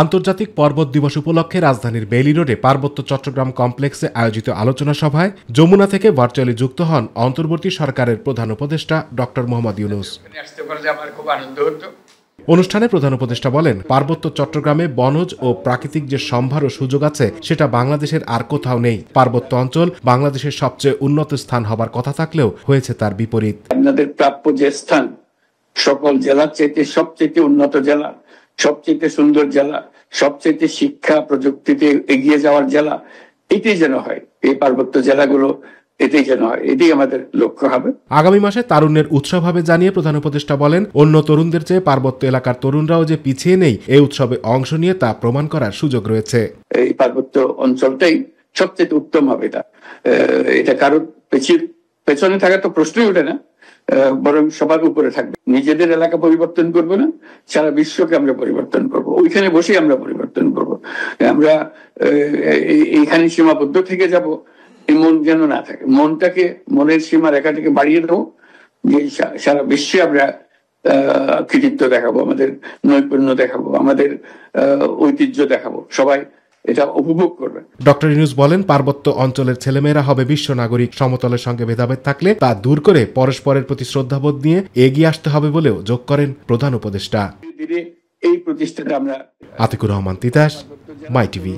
আন্তর্জাতিক পর্বত দিবস উপলক্ষে রাজধানীর বেইলি রোডে পার্বত্য চট্টগ্রাম কমপ্লেক্সে আয়োজিত আলোচনা সভায় যমুনা থেকে ভার্চুয়ালি যুক্ত হন অন্তর্বর্তী সরকারের প্রধান উপদেষ্টা ডক্টর মোহাম্মদ ইউনূস। অনুষ্ঠানে প্রধান উপদেষ্টা বলেন, পার্বত্য চট্টগ্রামে বনজ ও প্রাকৃতিক যে সম্ভার ও সুযোগ আছে সেটা বাংলাদেশের আর কোথাও নেই। পার্বত্য অঞ্চল বাংলাদেশের সবচেয়ে উন্নত স্থান হবার কথা থাকলেও হয়েছে তার বিপরীত। আপনাদের প্রাপ্য যে স্থান, সকল জেলার চাইতে সবচেয়ে উন্নত জেলা, সবচেয়ে সুন্দর জেলা, সবচেয়ে শিক্ষা প্রযুক্তিতে এগিয়ে যাওয়ার জেলা, এটাই যেন হয়। এই পার্বত্য জেলাগুলো এটাই যেন হয়, এটাই আমাদের লক্ষ্য হবে। আগামী মাসে তারুণ্যের উৎসব হবে জানিয়ে প্রধান উপদেষ্টা বলেন, অন্য তরুণদের চেয়ে পার্বত্য এলাকার তরুণরাও যে পিছিয়ে নেই, এই উৎসবে অংশ নিয়ে তা প্রমাণ করার সুযোগ রয়েছে। এই পার্বত্য অঞ্চলটাই সবচেয়ে উত্তম হবে। এটা কারোর পেছনে থাকার তো প্রশ্নই ওঠে না, বরং সবার উপরে থাকবে। নিজেদের এলাকা পরিবর্তন করবো না, সারা বিশ্বকে আমরা পরিবর্তন করব। ওইখানে বসে আমরা পরিবর্তন করব। আমরা এইখানে সীমাবদ্ধ থেকে যাব, এই মন যেন না থাকে। মনের সীমা রেখাটাকে বাড়িয়ে দেবো, যে সারা বিশ্বে আমরা কৃতিত্ব দেখাবো, আমাদের নৈপুণ্য দেখাবো, আমাদের ঐতিহ্য দেখাবো। সবাই এটা উপভোগ করবে। ডক্টর ইউনূস বলেন, পার্বত্য অঞ্চলের ছেলেমেয়েরা হবে বিশ্ব নাগরিক। সমতলের সঙ্গে ভেদাভেদ থাকলে তা দূর করে পরস্পরের প্রতি শ্রদ্ধাবোধ নিয়ে এগিয়ে আসতে হবে বলেও যোগ করেন প্রধান উপদেষ্টা। এই প্রতিষ্ঠাটা আমরা। আতিকুর রহমান তিতাস, মাই টিভি।